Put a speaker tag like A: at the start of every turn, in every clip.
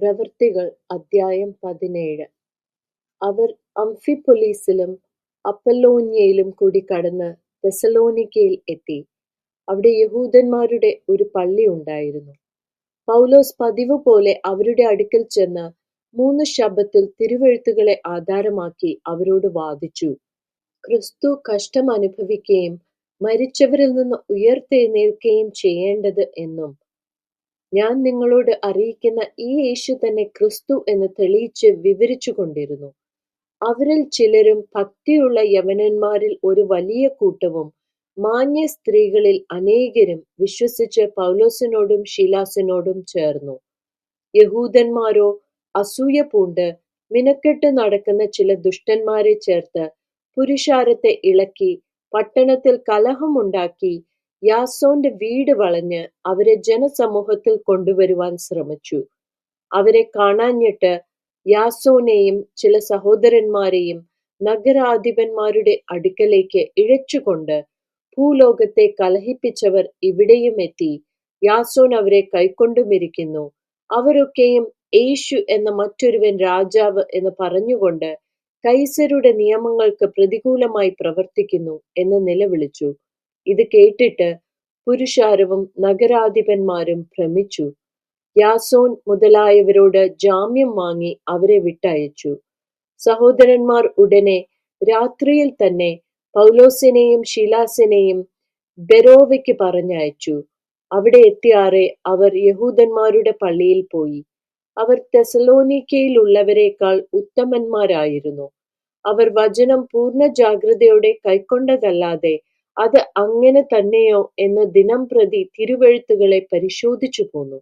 A: പ്രവൃത്തികൾ അദ്ധ്യായം 17. അവർ അംഫിപൊലിസിലും അപ്പല്ലോന്യയിലും കൂടി കടന്ന് തെസലോനിക്കയിൽ എത്തി. അവിടെ യഹൂദന്മാരുടെ ഒരു പള്ളി ഉണ്ടായിരുന്നു. പൗലോസ് പതിവ് പോലെ അവരുടെ അടുക്കൽ ചെന്ന് 3 ശബ്ബത്തിൽ തിരുവെഴുത്തുകളെ ആധാരമാക്കി അവരോട് വാദിച്ചു. ക്രിസ്തു കഷ്ടം അനുഭവിക്കുകയും മരിച്ചവരിൽ നിന്ന് ഉയിർത്തെഴുന്നേൽക്കുകയും ചെയ്യേണ്ടത് എന്നും ഞാൻ നിങ്ങളോട് അറിയിക്കുന്ന ഈ യേശു തന്നെ ക്രിസ്തു എന്ന് തെളിയിച്ച് വിവരിച്ചു കൊണ്ടിരുന്നു. അവരിൽ ചിലരും ഭക്തിയുള്ള യവനന്മാരിൽ ഒരു വലിയ കൂട്ടവും മാന്യ സ്ത്രീകളിൽ അനേകരും വിശ്വസിച്ച് പൗലോസിനോടും ശീലാസിനോടും ചേർന്നു. യഹൂദന്മാരോ അസൂയ പൂണ്ട് മിനക്കെട്ട് നടക്കുന്ന ചില ദുഷ്ടന്മാരെ ചേർത്ത് പുരുഷാരത്തെ ഇളക്കി പട്ടണത്തിൽ കലഹമുണ്ടാക്കി യാസോന്റെ വീട് വളഞ്ഞ് അവരെ ജനസമൂഹത്തിൽ കൊണ്ടുവരുവാൻ ശ്രമിച്ചു. അവരെ കാണാഞ്ഞിട്ട് യാസോനെയും ചില സഹോദരന്മാരെയും നഗരാധിപന്മാരുടെ അടുക്കലേക്ക് ഇഴച്ചുകൊണ്ട് ഭൂലോകത്തെ കലഹിപ്പിച്ചവർ ഇവിടെയും എത്തി. യാസോൻ അവരെ കൈക്കൊണ്ടുമിരിക്കുന്നു. അവരൊക്കെയും യേശു എന്ന മറ്റൊരുവൻ രാജാവ് എന്ന് പറഞ്ഞുകൊണ്ട് കൈസരുടെ നിയമങ്ങൾക്ക് പ്രതികൂലമായി പ്രവർത്തിക്കുന്നു എന്ന് നിലവിളിച്ചു. ഇത് കേട്ടിട്ട് പുരുഷാരവും നഗരാധിപന്മാരും ഭ്രമിച്ചു. യാസോൻ മുതലായവരോട് ജാമ്യം വാങ്ങി അവരെ വിട്ടയച്ചു. സഹോദരന്മാർ ഉടനെ രാത്രിയിൽ തന്നെ പൗലോസിനെയും ശീലാസിനെയും ബെരോവയ്ക്ക് പറഞ്ഞയച്ചു. അവിടെ എത്തിയാറെ അവർ യഹൂദന്മാരുടെ പള്ളിയിൽ പോയി. അവർ തെസലോനിക്കയിലുള്ളവരെക്കാൾ ഉത്തമന്മാരായിരുന്നു. അവർ വചനം പൂർണ്ണ ജാഗ്രതയോടെ കൈക്കൊണ്ടതല്ലാതെ അത് അങ്ങനെ തന്നെയോ എന്ന് ദിനംപ്രതി തിരുവെഴുത്തുകളെ പരിശോധിച്ചു പോന്നു.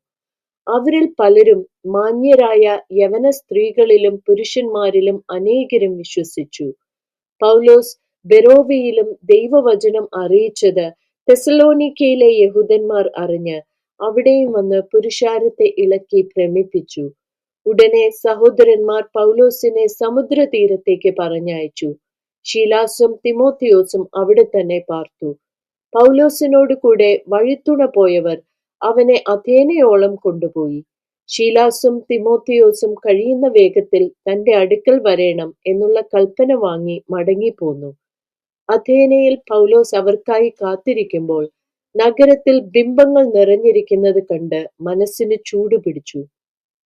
A: അവരിൽ പലരും മാന്യരായ യവന സ്ത്രീകളിലും പുരുഷന്മാരിലും അനേകരും വിശ്വസിച്ചു. പൗലോസ് ബെരോവയിലും ദൈവവചനം അറിയിച്ചത് തെസലോനിക്കയിലെ യഹൂദന്മാർ അറിഞ്ഞ് അവിടെയും വന്ന് പുരുഷാരത്തെ ഇളക്കി ഭ്രമിപ്പിച്ചു. ഉടനെ സഹോദരന്മാർ പൗലോസിനെ സമുദ്രതീരത്തേക്ക് പറഞ്ഞയച്ചു. ശീലാസും തിമോത്തിയോസും അവിടെ തന്നെ പാർത്തു. പൗലോസിനോട് കൂടെ വഴിത്തുണ പോയവർ അവനെ അഥേനയോളം കൊണ്ടുപോയി. ശീലാസും തിമോത്തിയോസും കഴിയുന്ന വേഗത്തിൽ തന്റെ അടുക്കൽ വരേണം എന്നുള്ള കൽപ്പന വാങ്ങി മടങ്ങിപ്പോന്നു. അഥേനയിൽ പൗലോസ് അവർക്കായി കാത്തിരിക്കുമ്പോൾ നഗരത്തിൽ ബിംബങ്ങൾ നിറഞ്ഞിരിക്കുന്നത് കണ്ട് മനസ്സിന് ചൂടുപിടിച്ചു.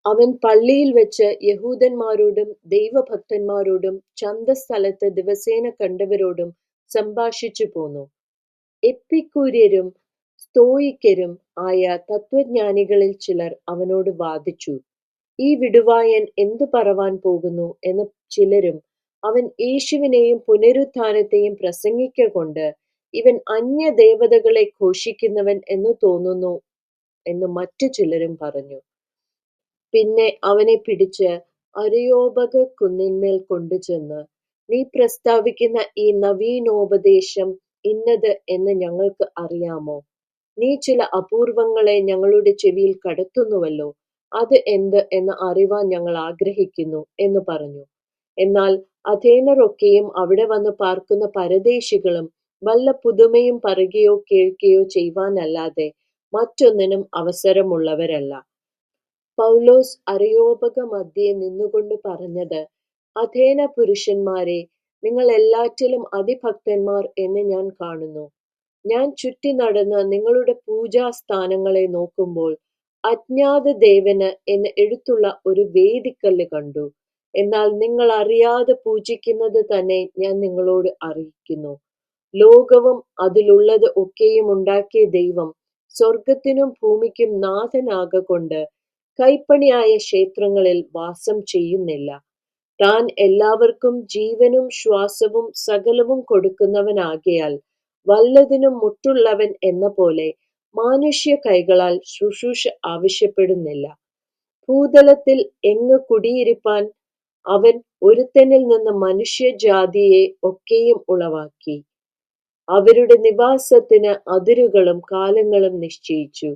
A: അവൻ പള്ളിയിൽ വെച്ച് യഹൂദന്മാരോടും ദൈവഭക്തന്മാരോടും ചന്തസ്ഥലത്ത് ദിവസേന കണ്ടവരോടും സംഭാഷിച്ചു പോന്നു. എപ്പിക്കൂര്യരും സ്തോയിക്കരും ആയ തത്വജ്ഞാനികളിൽ ചിലർ അവനോട് വാദിച്ചു. ഈ വിടുവായൻ എന്തു പറവാൻ പോകുന്നു എന്ന് ചിലരും അവൻ യേശുവിനെയും പുനരുത്ഥാനത്തെയും പ്രസംഗിക്കൊണ്ട് ഇവൻ അന്യദേവതകളെ ഘോഷിക്കുന്നവൻ എന്ന് തോന്നുന്നു എന്ന് മറ്റു ചിലരും പറഞ്ഞു. പിന്നെ അവനെ പിടിച്ച് അരയോപഗ കുന്നിന്മേൽ കൊണ്ടുചെന്ന്, നീ പ്രസ്താവിക്കുന്ന ഈ നവീനോപദേശം ഇന്നത് എന്ന് ഞങ്ങൾക്ക് അറിയാമോ? നീ ചില അപൂർവങ്ങളെ ഞങ്ങളുടെ ചെവിയിൽ കടത്തുന്നുവല്ലോ. അത് എന്ത് എന്ന് അറിവാൻ ഞങ്ങൾ ആഗ്രഹിക്കുന്നു എന്ന് പറഞ്ഞു. എന്നാൽ അഥേനരൊക്കെയും അവിടെ വന്ന് പാർക്കുന്ന പരദേശികളും വല്ല പുതുമയും പറയുകയോ കേൾക്കുകയോ ചെയ്യുവാനല്ലാതെ മറ്റൊന്നിനും അവസരമുള്ളവരല്ല. പൗലോസ് അരയോപഗ മധ്യേ നിന്നുകൊണ്ട് പറഞ്ഞത്, അഥേന പുരുഷന്മാരെ, നിങ്ങൾ എല്ലാറ്റിലും അതിഭക്തന്മാർ എന്ന് ഞാൻ കാണുന്നു. ഞാൻ ചുറ്റി നടന്ന് നിങ്ങളുടെ പൂജാസ്ഥാനങ്ങളെ നോക്കുമ്പോൾ അജ്ഞാത ദേവന് എന്ന് എഴുത്തുള്ള ഒരു വേദിക്കല്ല് കണ്ടു. എന്നാൽ നിങ്ങൾ അറിയാതെ പൂജിക്കുന്നത് തന്നെ ഞാൻ നിങ്ങളോട് അറിയിക്കുന്നു. ലോകവും അതിലുള്ളത് ഒക്കെയും ഉണ്ടാക്കിയ ദൈവം സ്വർഗത്തിനും ഭൂമിക്കും നാഥനാകൊണ്ട് കൈപ്പണിയായ ക്ഷേത്രങ്ങളിൽ വാസം ചെയ്യുന്നില്ല. താൻ എല്ലാവർക്കും ജീവനും ശ്വാസവും സകലവും കൊടുക്കുന്നവനാകയാൽ വല്ലതിനും മുട്ടുള്ളവൻ എന്ന പോലെ മാനുഷ്യ കൈകളാൽ ശുശ്രൂഷ ആവശ്യപ്പെടുന്നില്ല. ഭൂതലത്തിൽ എങ്ങ് കുടിയിരിപ്പാൻ അവൻ ഒരുത്തനിൽ നിന്ന് മനുഷ്യജാതിയെ ഒക്കെയും ഉളവാക്കി. അവരുടെ നിവാസത്തിന് അതിരുകളും കാലങ്ങളും നിശ്ചയിച്ചു.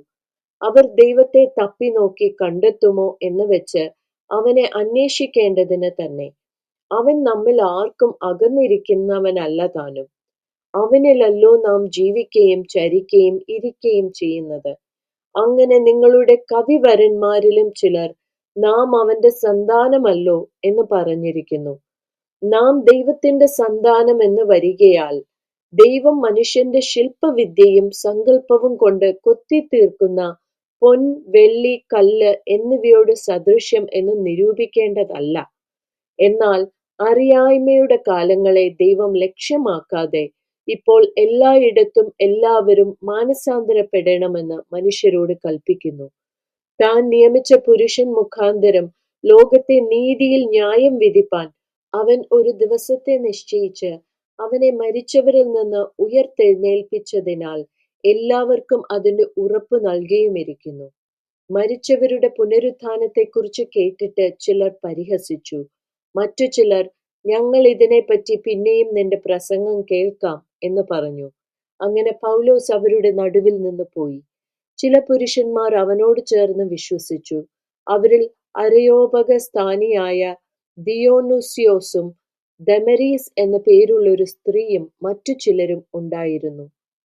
A: അവർ ദൈവത്തെ തപ്പി നോക്കി കണ്ടെത്തുമോ എന്ന് വെച്ച് അവനെ അന്വേഷിക്കേണ്ടതിന് തന്നെ. അവൻ നമ്മിൽ ആർക്കും അകന്നിരിക്കുന്നവനല്ല താനും. അവനിലല്ലോ നാം ജീവിക്കുകയും ചരിക്കുകയും ഇരിക്കുകയും ചെയ്യുന്നത്. അങ്ങനെ നിങ്ങളുടെ കവിവരന്മാരിലും ചിലർ നാം അവന്റെ സന്താനമല്ലോ എന്ന് പറഞ്ഞിരിക്കുന്നു. നാം ദൈവത്തിന്റെ സന്താനം എന്ന് വരികയാൽ ദൈവം മനുഷ്യന്റെ ശില്പവിദ്യയും സങ്കല്പവും കൊണ്ട് കൊത്തിത്തീർക്കുന്ന പൊൻ, വെള്ളി, കല്ല് എന്നിവയോട് സദൃശ്യം എന്ന് നിരൂപിക്കേണ്ടതല്ല. എന്നാൽ അറിയായ്മയുടെ കാലങ്ങളെ ദൈവം ലക്ഷ്യമാക്കാതെ ഇപ്പോൾ എല്ലായിടത്തും എല്ലാവരും മാനസാന്തരപ്പെടണമെന്ന് മനുഷ്യരോട് കൽപ്പിക്കുന്നു. താൻ നിയമിച്ച പുരുഷൻ മുഖാന്തരം ലോകത്തെ നീതിയിൽ ന്യായം വിധിപ്പാൻ അവൻ ഒരു ദിവസത്തെ നിശ്ചയിച്ച് അവനെ മരിച്ചവരിൽ നിന്ന് ഉയർത്തെഴുന്നേൽപ്പിച്ചതിനാൽ എല്ലാവർക്കും അതിന്റെ ഉറപ്പ് നൽകിയുമിരിക്കുന്നു. മരിച്ചവരുടെ പുനരുത്ഥാനത്തെക്കുറിച്ച് കേട്ടിട്ട് ചിലർ പരിഹസിച്ചു. മറ്റു ചിലർ, ഞങ്ങൾ ഇതിനെപ്പറ്റി പിന്നെയും നിന്റെ പ്രസംഗം കേൾക്കാം എന്ന് പറഞ്ഞു. അങ്ങനെ പൗലോസ് അവരുടെ നടുവിൽ നിന്ന് പോയി. ചില പുരുഷന്മാർ അവനോട് ചേർന്ന് വിശ്വസിച്ചു. അവരിൽ അരയോപക സ്ഥാനിയായ ദിയോനുസ്യോസും ദമരീസ് എന്ന പേരുള്ള ഒരു സ്ത്രീയും മറ്റു ചിലരും ഉണ്ടായിരുന്നു.